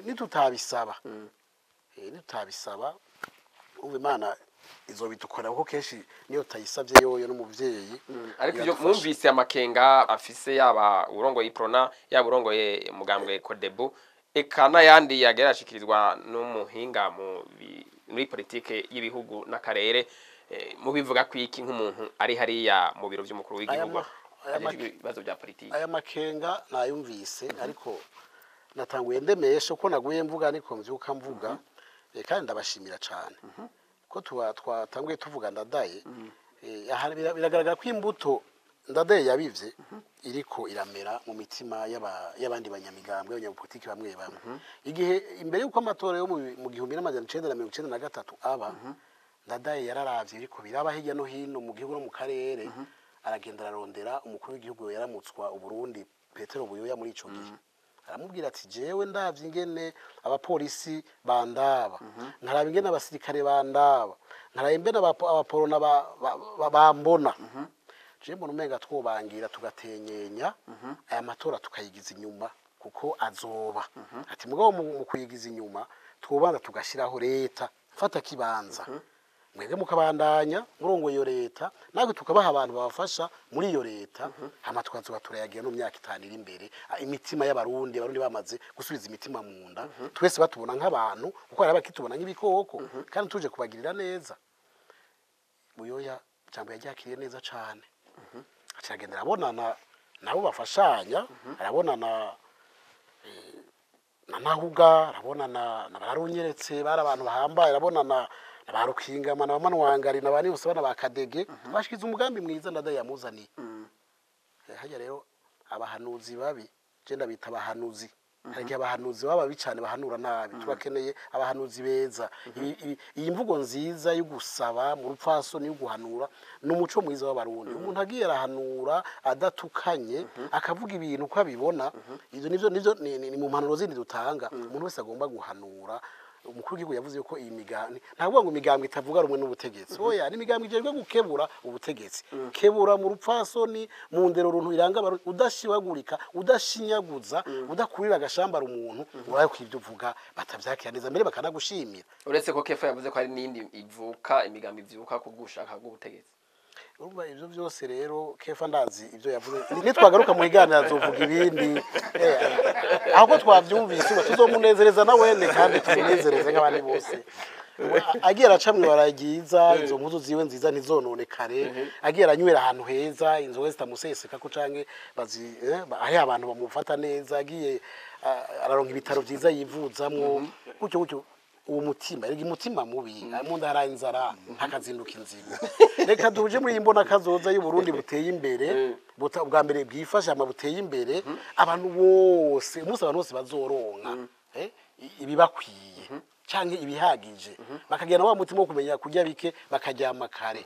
nitutabisaba Imana izobidukora kuko kenshi niyo tayisavye yoyo n'umuvyeyi ariko ivyo mwumvise amakenga afise yaba urongo y'iprona yaba urongo ye mugambwe Codebu eka n'ayandi yagerashikirizwa n'umuhinga muri politike y'ibihugu n'akarere mu bivuga kwiki nk'umuntu ari hariya mu biro by'umukuru w'igihugu ibibazo bya politike aya makenga nayumvise ariko natanguye ndemeshe uko naguye mvuga niko mvyuka mvuga kandi ndabashimira cyane ko twatanguye tuvuga ndadaye biragaragara ko imbuto ndadaye yabivye iriko iramera mu mitima y'abandi banyamigambwe abanyapolitiki bamwe bamwe igihe imbere yuko amatora yo mu 1993 aba ndadaye yararavye iriko biraba hirya no hino mu gihugu no mu karere aragenda ararondera umukuru w'igihugu yaramutswa Uburundi Petero Buyoya muri ico gihe aramubwira ati jewe ndavye ingene abapolisi bandaba nkaraba ingene abasirikare bandaba nkaraba ingene abaporona bambona je mbona umenga twobangira tugatenyenya aya matora tukayigiza inyuma kuko azoba ati mugabo mu kuyigiza inyuma twobanza tugashiraho leta fata kibanza mwebwe mukabandanya murongo iyo leta nagwe tukabaha abantu babafasha muri iyo leta hama tukazoba turayagira no myaka 5 iri imbere imitima y'abarundi bamaze gusubiza imitima mu nda twese batubona nk'abantu kuko ari abakitubona nk'ibikoko kandi tuje kubagirira neza Buyoya jambo yajakiriye neza cyane acagendera abonana nabo bafashanya arabonana nahuga arabonana na barunyeretse bari abantu bahambaye arabonana na barukingama na bamanwangari na bani bose bana bakadege bashikiza umugambi mwiza ndadayamuzaniye hajya rero abahanuzi babi genda bita abahanuzi hari abahanuzi baba bicane bahanura nabi turakeneye abahanuzi beza iyi mvugo nziza yo gusaba mu rupfaso ni guhanura n'umuco mwiza w'abarundi umuntu agiye arahanura adatukanye akavuga ibintu uko abibona ivyo nivyo ni mu mpanuro zindi dutanga umuntu wese agomba guhanura umukuru w'igihugu yavuze ko iyi migambi ntabwo ngo imigambi itavuga rumwe n'ubutegetsi oya ni imigambi ijejwe gukebura ubutegetsi kebura mu rupfasoni mu ndero runtu iranga udashibagurika udashinyaguza udakurira agashambara umuntu uraye kwivyo uvuga batavyakira neza mbere bakanagushimira uretse ko kefa yavuze ko ari nindi ivuka imigambi ivyuka kugushaka bw'ubutegetsi urumva ivyo vyose rero kefa ndazi ivyo yavuze nitwagaruka mu higanira azovuga ibindi ahubwo twavyumvise tuzomunezereza na wene kandi tumunezereze nk'abandi bose agiye aracamwe baragiza izo mpuzu ziwe nziza ntizononekare agiye aranywera ahantu heza inzoga zitamuseseka ko canke ari abantu bamufata neza agiye araronka ibitaro vyiza yivuzamwo gutyo uwo mutima rega umutima mubi mu ndara inzara hakazinduka inzigo reka duje muri imbona kazoza y'u Burundi buteye imbere bwa mbere bwifasha buteye imbere abantu bose umunsi abantu bose bazoronka ibibakwiye canke ibihagije bakagenda wa mutima wo kumenya kujya bike bakaryama kare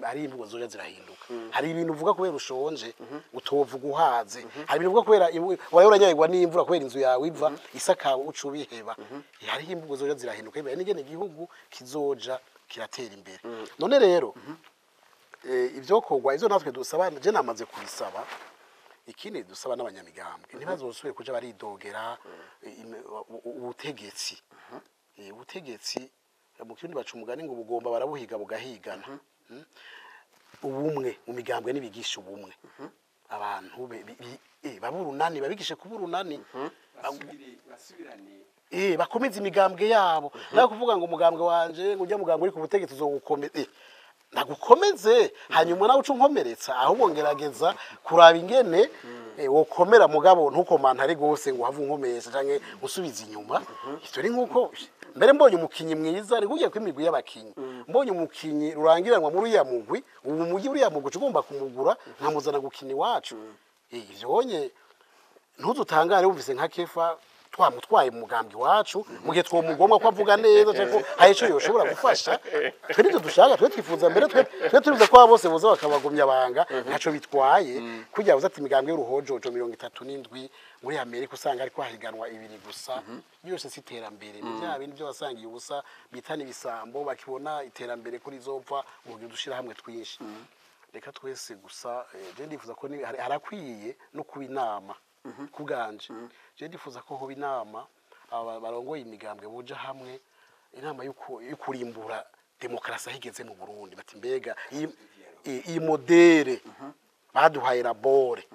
ari imvugo zoja zirahinduka hari ibintu uvuga kubera ushonje utovuga uhaze hari ibintu uvuga kubera wayo uranyayirwa n'imvura kubera inzu yawe iva isakawe ucubiheba hari imvugo zoja zirahinduka ibe n'igene igihugu kizoja kiratera imbere none rero ivyo kogwa izo natwe dusaba je namaze kubisaba ikindi dusaba n'abanyamigambwe ntibazosubire kuja baridogera ubutegetsi ubutegetsi mu kindi baca umugani ngo bugomba barabuhiga bugahigana ubumwe mu migambwe nibigisha ubumwe abantu baburunani babigishe kuburunani bakomeza imigambwe yabo naho kuvuga ngo umugambwe wanje ngo ujya mugambwe uri ku butegetsi uzogukomeza nagukomeze hanyuma nawe uca unkomeretsa ahubwo ngerageza kuraba ingene wokomera mugabo ntukomanta ari gose ngo have unkomesha canke usubiza inyuma ivyo ni nkuko mbere mbonye umukinyi mwiza ari kugiye kwimigwi y'abakinyi mbonye umukinyi rurangiranwa muri ya mugwi ubu mugi uri ya mugwi ugomba kumugura nkamuzana gukina iwacu ivyonye ntuzutangare wumvise nka kefa twamutwaye mu mugambi wacu mu gihe twomugomwa ko avuga neza cyako hayico yoshobora gufasha twe nivyo dushaka twe twifuza mbere twe turibuza ko bose boza bakabagumya banga ntaco bitwaye kujya buza ati imigambi y'uruhojojo 37 muri Amerika usanga ariko hahiganwa ibiri gusa byose siterambere ni bya bintu byo basangiye ubusa bitana ibisambo bakibona iterambere kuri zopfa mu gihe dushira hamwe twinshi reka twese gusa je ndifuza ko harakwiye no kuba inama kuganje je ndifuza ko hoba inama barongoye imigambwe buja hamwe inama y'ukurimbura demokrasi higeze mu Burundi bati mbega iyi modere baduhaye labore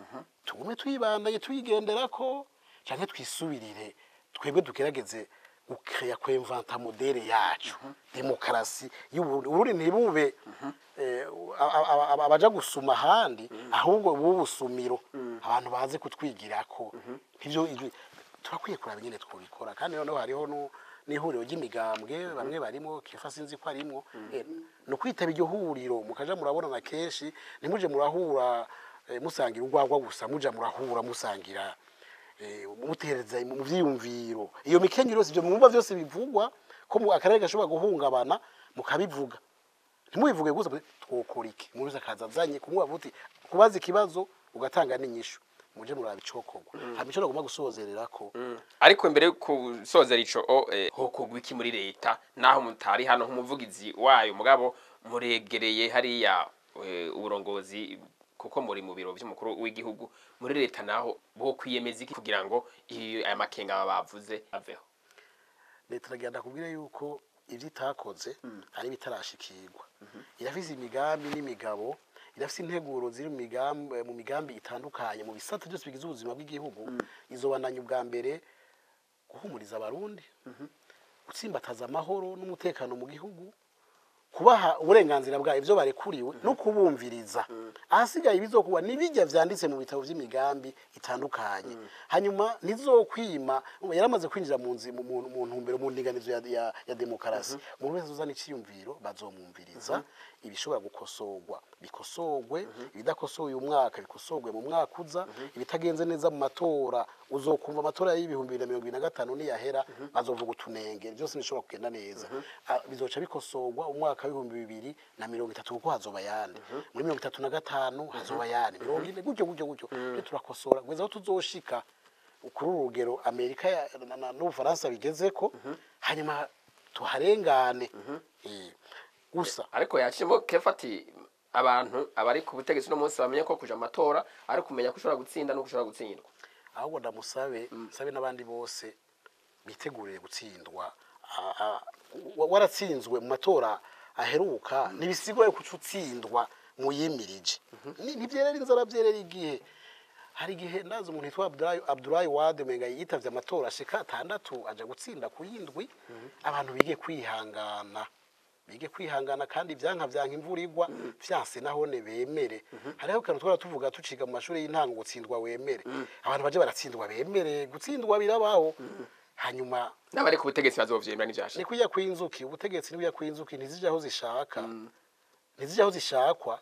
tugume tuyibandanye tuyigenderako canke twisubirire twebwe dukerageze ukreya kwemvanta modere yacu demokrasi y'Uburundi ntibube abaja gusuma handi ahubwo bubusumiro abantu baze kutwigirako ivyo turakwiye kuraba ingene twobikora kandi noneho hariho n'ihuriro ry'imigambwe bamwe barimo kefa sinzi ko arimo no kwitaba iryo huriro mukaja murabona na kenshi ntimuje murahura musangira urwagwa gusa muja murahura musangira mutereza mu vyiyumviro iyo mikenyero yose byo mwumva byose bivugwa ko mu akarere gashobora guhungabana mukabivuga ntimubivuge gusa twokorike muruza kazazanye kumwa buti kubaza ikibazo ugatanga n'inyishu muje murabicokogwa hamico nagomba gusozererako ariko mbere kusozera ico hokogwa iki muri leta naho mutari hano nk'umuvugizi wayo mugabo muregereye hariya uburongozi kuko muri mu biro by'umukuru w'igihugu muri leta naho bo kwiyemeza iki kugira ngo aya makenga bavuze aveho leta ragenda kubwira yuko ivyo itakoze ari bitarashikirwa irafise imigambi n'imigabo irafise integuro ziri mu migambi itandukanye mu bisata byose bigize ubuzima bw'igihugu izobananya ubwa mbere guhumuriza abarundi gutsimbataza amahoro n'umutekano mu gihugu kubaha uburenganzira bwabo ivyo barekuriwe no kubumviriza ahasigaye ibizokuba nibijya vyanditse mu bitabo vy'imigambi itandukanye hanyuma nizokwima yaramaze kwinjira mu ntumbero mu ndinganizo ya demokarasi umuntu wese uzana iciyumviro bazomumviriza ibishobora gukosorwa bikosorwe ibidakosoye umwaka bikosorwe mu mwaka uza ibitagenze neza mu matora uzokumva amatora y'ibihumbi 2025 niyahera bazovuga utunenge byose bishobora kugenda neza bizoca bikosorwa umwaka w'ibihumbi 2030 kuko hazoba yandi muri 2035 hazoba yandi 40 gutyo turakosora kugeza aho tuzoshika kuri urugero Amerika n'Ubufaransa bigezeko hanyuma tuharengane gusa ariko yacimo kefati abantu abari ku butegetsi no munsi bamenye ko kuja amatora ari kumenya ko ushobora gutsinda no kushobora gutsindwa ahubwo ndamusabe n'abandi bose biteguriye gutsindwa waratsinzwe mu matora aheruka nibisigwa yo kucutsindwa mu yimirije ntibyerera inzara byerera igihe hari igihe ndaza umuntu yitwa Abdoulaye Wade menga yitavye amatora ashika 6 aje gutsinda ku yindwi abantu bige kwihangana kandi byanka imvura igwa vyanse nahone bemere hariho kantu twara tuvuga tuciga mu mashuri y'intango gutsindwa wemere abantu baje baratsindwa bemere gutsindwa birabaho hanyuma n'abari ku butegetsi bazovyemera n'ivyasha ni kuya kwinzuki ubutegetsi ni kuya kwinzuki ntizija aho zishaka ntizija aho zishakwa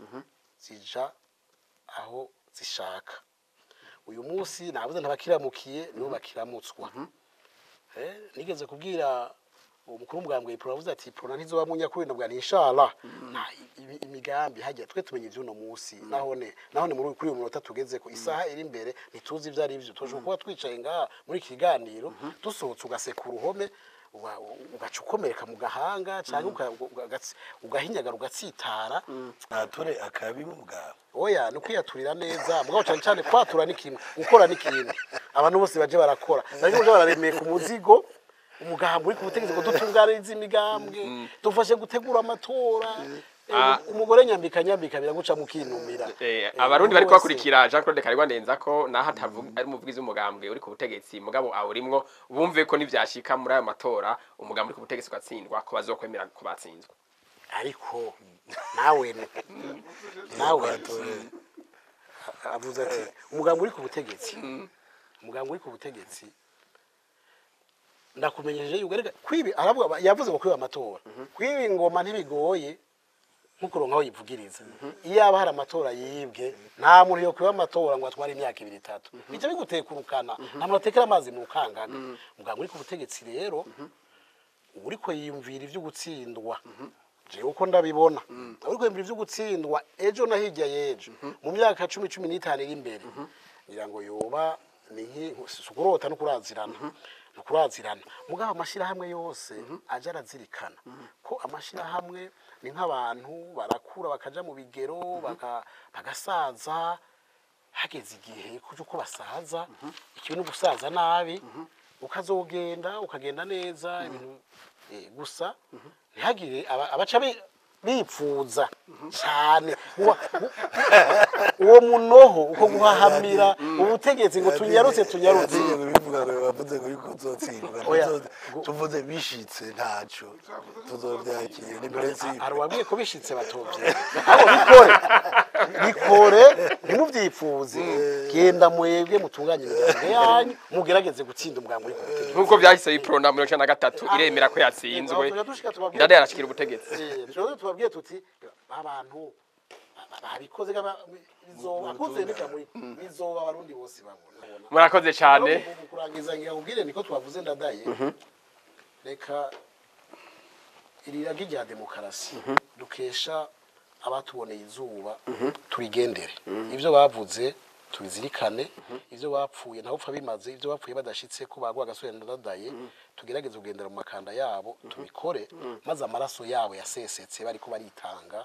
zija aho zishaka uyu munsi navuze ntabakiramukiye nibo bakiramutswa nigeze kubwira umukuru w'umugambwe Ipronavuze ati Prona ntizoba munyakuri ndabwa inshallah imigambi hajya twe tumenye ivyuno munsi nahone muri kuri uyu munota tugeze ko isaha iri imbere ntituzi ivyo ari byo tuje kuba twicaye ngaha muri kiganiro dusohotse ugaseka uruhome ugacukomereka mu gahanga cyangwa ugahinyagara ugatsitara nature akabi mu bwawe oya no kwiyaturira neza mugabo cyane kwatura n'ikintu gukora n'ikintu abantu bose baje barakora bari baje bararemeye ku muzigo umugambi uri ku butegetsi ngo dutunganize imigambwe dufashe gutegura amatora umugore nyambika biraguca mu kinumira abarundi bari kwakurikira Jean Claude Karigwa ndenza ko naho atavuga ari umuvugizi w'umugambwe uri ku butegetsi mugabo awurimwo bumve ko nivyashika muri ayo matora umugambwe uri ku butegetsi ugatsindwa ko bazokwemera ko batsinzwe ariko nawe avuze ati umugambwe uri ku butegetsi ndakumenyeje yugarega kwibi aravuga yavuze ngo kwiba amatora kwibi ingoma ntibigoye nkuko ronkaho yivugiriza iyo aba hari amatora yibwe nta muntu yo kwiba amatora ngo atware imyaka 2-3 bice bigutekurukana nta muntu atekera amazi mu kangaga muganga uri ku butegetsi rero uri ko yiyumvira ivyo gutsindwa je uko ndabibona uri ko yiyumvira ivyo gutsindwa ejo na hirya yejo mu myaka 10-15 iri imbere ngira ngo yoba ni nkukurota no kurazirana mugabo amashirahamwe yose aje arazirikana ko amashirahamwe ni nk'abantu barakura bakaja mu bigero bagasaza hageze igihe kuko basaza ikintu gusaza nabi ukagenda neza ibintu gusa ntihagire abaca bipfuza cyane uwo munoho uko guhahamira ubutegetsi ngo tunyarutse bivuga ngo bavuze ngo yuko uzotsindwa tuvuze bishitse ntaco tuzovyakira ni principe arwabwiye ko bishitse batovye abo bikore ntimuvyipfuze genda mwebwe mutunganye imigambi yanyu mugerageze gutsinda umugambwe uri ku butegetsi nkuko vyahise Iprona 1993 iremera ko yatsinzwe ndade yarashikira ubutegetsi tubabwiye tuti abantu babikoze bizobakuze bizoba abarundi bose babona murakoze cyane kurangiza ngira ubwire niko twavuze ndadaye reka iriraga rya demokarasi dukesha abatuboneye izuba turigendere ivyo bavuze tubizirikane ivyo bapfuye ntaho upfa bimaze ivyo bapfuye badashitse ko bagwa gasubira ndadaye tugerageze kugendera mu makanda yabo tubikore maze amaraso yabo yasesetse bariko baritanga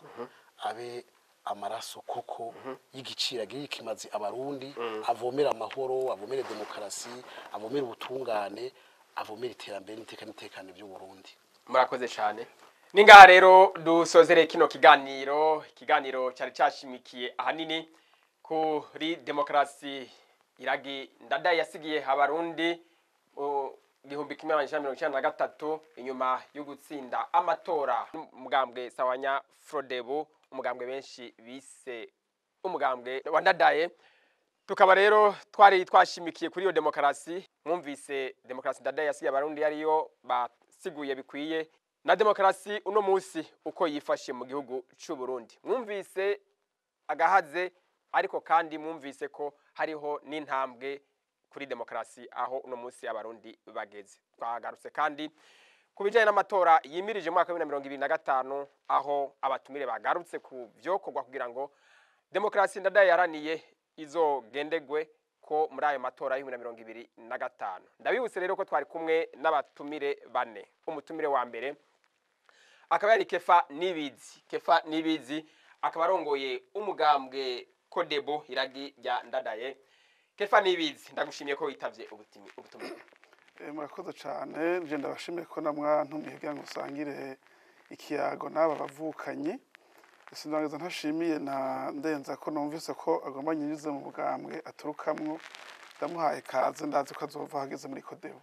abe amaraso koko y'igicira gikimazi abarundi avomera amahoro avomera demokarasi avomera ubutungane avomera iterambere n'itekane by'u Burundi murakoze cyane ningaha rero dusozere kino kiganiro cyari cyashimikiye ahanini kuri demokarasi iragi ndadaye yasigiye abarundi 1993 inyuma yo gutsinda amatora umugambwe Sahwanya Frodebu umugambwe benshi bise umugambwe wa Ndadaye. Tukaba rero twari twashimikiye kuri iyo demokarasi. Mwumvise demokarasi Ndadaye yasiye abarundi yariyo basiguye bikwiye na demokarasi uno munsi uko yifashe mu gihugu cy'u Burundi. Mwumvise agahaze ariko kandi mwumvise ko hariho n'intambwe kuri demokarasi aho uno munsi abarundi bageze. Twagarutse kandi kubijanye n'amatora yimirije mu mwaka wa 2025 aho abatumire bagarutse ku byokorwa kugira ngo demokarasi Ndadaye yaraniye izogendegwe ko muri ayo matora y'ibihumbi 2025. Ndabibutse rero ko twari kumwe n'abatumire bane. Umutumire wa mbere akaba yari Kefa Nibizi akaba arongoye umugambwe Kodebo iragi rya Ndadaye. Kefa Nibizi ndagushimiye ko witavye ubutumire. Murakoze cyane, nje ndabashimiye ko namwantumiye kugira ngo usangire ikiyago n'aba bavukanye. Sinageza ntashimiye na ndenza ko numvise ko agomba nyirize mu mugambwe aturukamwo, ndamuhaye kaze ndazi ko azova hageze muri Kodebo.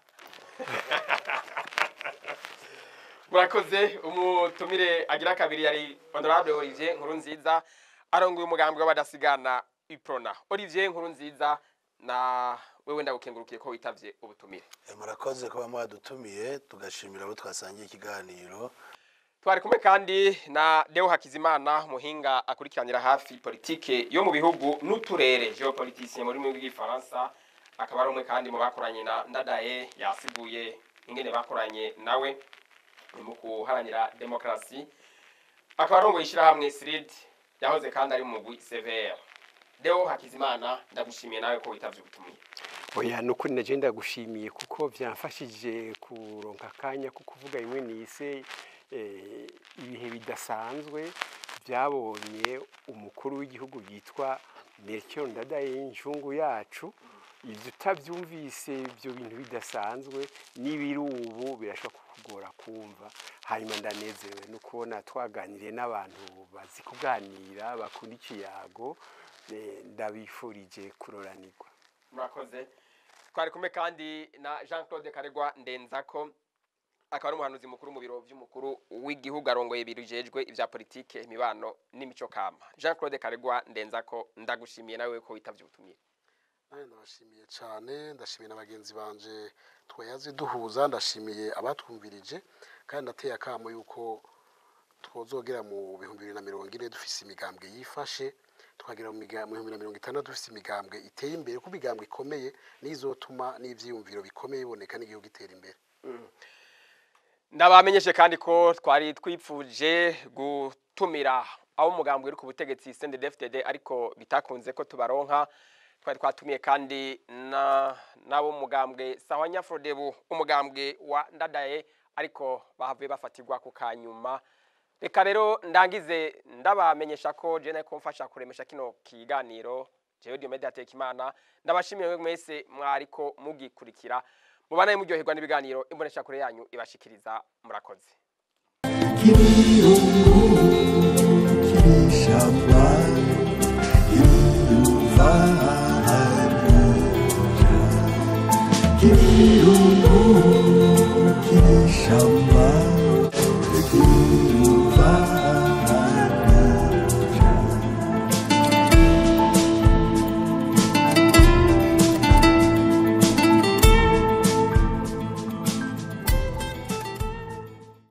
Murakoze. Umutumire agira kabiri yari Honorable Olivier Nkurunziza arongoye umugambwe w'abadasigana Iprona. Olivier Nkurunziza na wewe ndagukengurukiye ko witavye ubutumire. Murakoze kuba mwadutumiye tugashimira abo twasangiye ikiganiro. Twari kumwe kandi na Deo Hakizimana muhinga akurikiranira hafi politike yo mu bihugu n'uturere geopoliticien muri mu bw'ifaransa. Akaba arumwe kandi mu bakoranye na Ndadaye yasiguye ingene bakoranye nawe mu kuharanira demokarasi. Akaba arongoye ishirahamwe SRID yahoze kandi ari mu mugwi CVR. Deo Hakizimana ndagushimiye nawe ko witavye ubutumire. Oya nukuri naje ndagushimiye kuko byamfashije kuronka kanya ko kuvuga imwe nise ibihe bidasanzwe byabonye umukuru w'igihugu yitwa Melchior Ndadaye injungu yacu. Ibyo utabyumvise ibyo bintu bidasanzwe n'ibirubu birashobora kukugora kumva. Hanyuma ndanezerewe no kubona twaganiriye n'abantu bazi kuganira bakunda ikiyago. Ndabifurije kuroranirwa. Murakoze. Twari kumwe kandi na Jean-Claude Karegwa Ndenzako akaba ari umuhanuzi mukuru mu biro by'umukuru w'igihugu arongoye birujejwe ivya politike imibano n'imico kama. Jean-Claude Karegwa Ndenzako ndagushimiye nawe ko witavye ubutumire. Ndabashimiye cyane, ndashimiye n'abagenzi banje twayaze duhuza, ndashimiye abatwumvirije kandi nateye akamo yuko twozogera mu 2040 dufise imigambwe yifashe, tukagira mu 2050 dufise imigambwe iteye imbere, ku migambwe ikomeye nizotuma n'ivyiyumviro bikomeye iboneka n'igihugu gitera imbere. Ndabamenyeshe kandi ko twari twipfuje gutumira abo mugambwe uri ku butegetsi CNDD-FDD ariko bitakunze ko tubaronka. Twari twatumiye kandi nabo mugambwe Sahwanya Frodebu umugambwe wa Ndadaye ariko bahavuye bafatirwa ku kanyuma. Reka rero ndangize ndabamenyesha ko je nako mfasha kuremesha kino kiganiro jewe Diomede Hatekimana. Ndabashimiye mwese mwariko mugikurikira mubanaye muryoherwa n'ibiganiro imbonesha kure yanyu ibashikiriza. Murakoze. Kirungu, kirishamba